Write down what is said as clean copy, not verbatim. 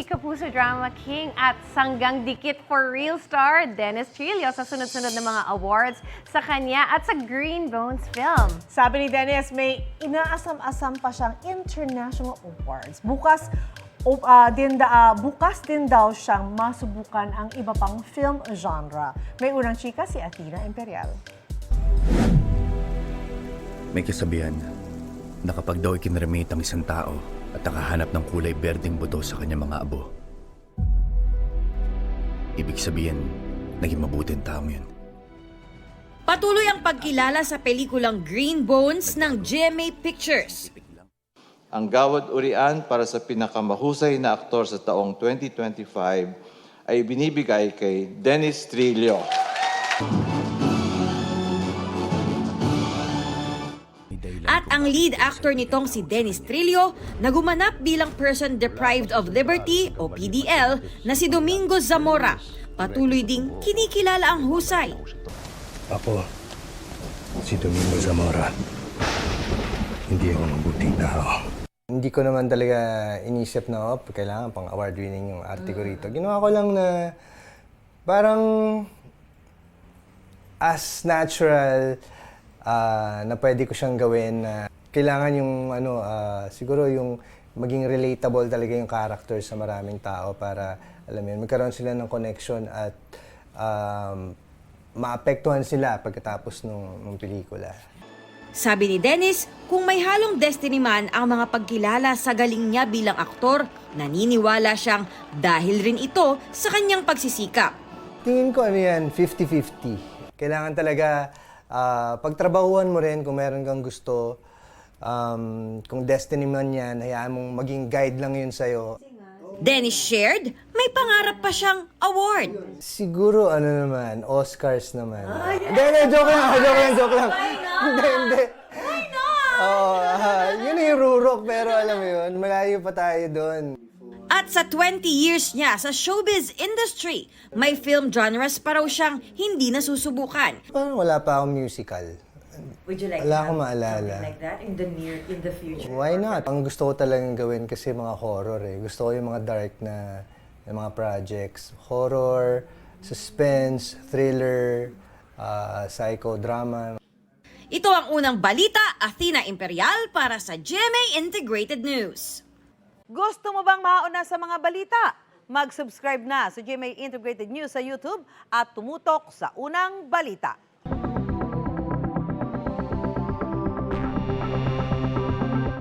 Kapuso Drama King at Sanggang Dikit for Real star Dennis Trillo sa sunod-sunod na mga awards sa kanya at sa Green Bones film. Sabi ni Dennis, may inaasam-asam pa siyang international awards. Bukas din daw siyang masubukan ang iba pang film genre. May unang chika si Athena Imperial. May kasabihan na kapag daw ikinremate ang isang tao at nakahanap ng kulay berdeng buto sa kanyang mga abo, ibig sabihin, naging mabuting taong yun. Patuloy ang pagkilala sa pelikulang Green Bones ng GMA Pictures. Ang Gawad Urian para sa pinakamahusay na aktor sa taong 2025 ay binibigay kay Dennis Trillo. At ang lead actor nitong si Dennis Trillo na gumanap bilang person deprived of liberty o PDL na si Domingo Zamora. Patuloy ding kinikilala ang husay. Ako, si Domingo Zamora. Hindi ako mabuting tao. Hindi ko naman talaga inisip na kailangan pang award winning yung arte ko rito. Ginawa ko lang na parang as natural na pwede ko siyang gawin na kailangan yung siguro yung maging relatable talaga yung character sa maraming tao para alam mo yun, magkaroon sila ng connection at maapektuhan sila pagkatapos ng pelikula. Sabi ni Dennis, kung may halong destiny man ang mga pagkilala sa galing niya bilang aktor, naniniwala siyang dahil rin ito sa kanyang pagsisikap. Tingin ko 50-50. Kailangan talaga pagtrabahuan mo rin kung meron kang gusto. Kung destiny man yan, hayaan mong maging guide lang yun sa'yo. Dennis shared, may pangarap pa siyang award. Siguro Oscars naman. Hindi, joke lang. Hindi. Why not? Yun yung rurok, pero alam mo yun, malayo pa tayo doon. At sa 20 years niya sa showbiz industry, may film genres pa raw siyang hindi nasusubukan. Parang wala pa akong musical. Would you like Wala to akong have maalala. something like that in the future? Why not? Ang gusto ko talagang gawin kasi mga horror eh. Gusto ko yung mga dark na mga projects. Horror, suspense, thriller, psychodrama. Ito ang unang balita, Athena Imperial para sa GMA Integrated News. Gusto mo bang mauna sa mga balita? Mag-subscribe na sa GMA Integrated News sa YouTube at tumutok sa unang balita.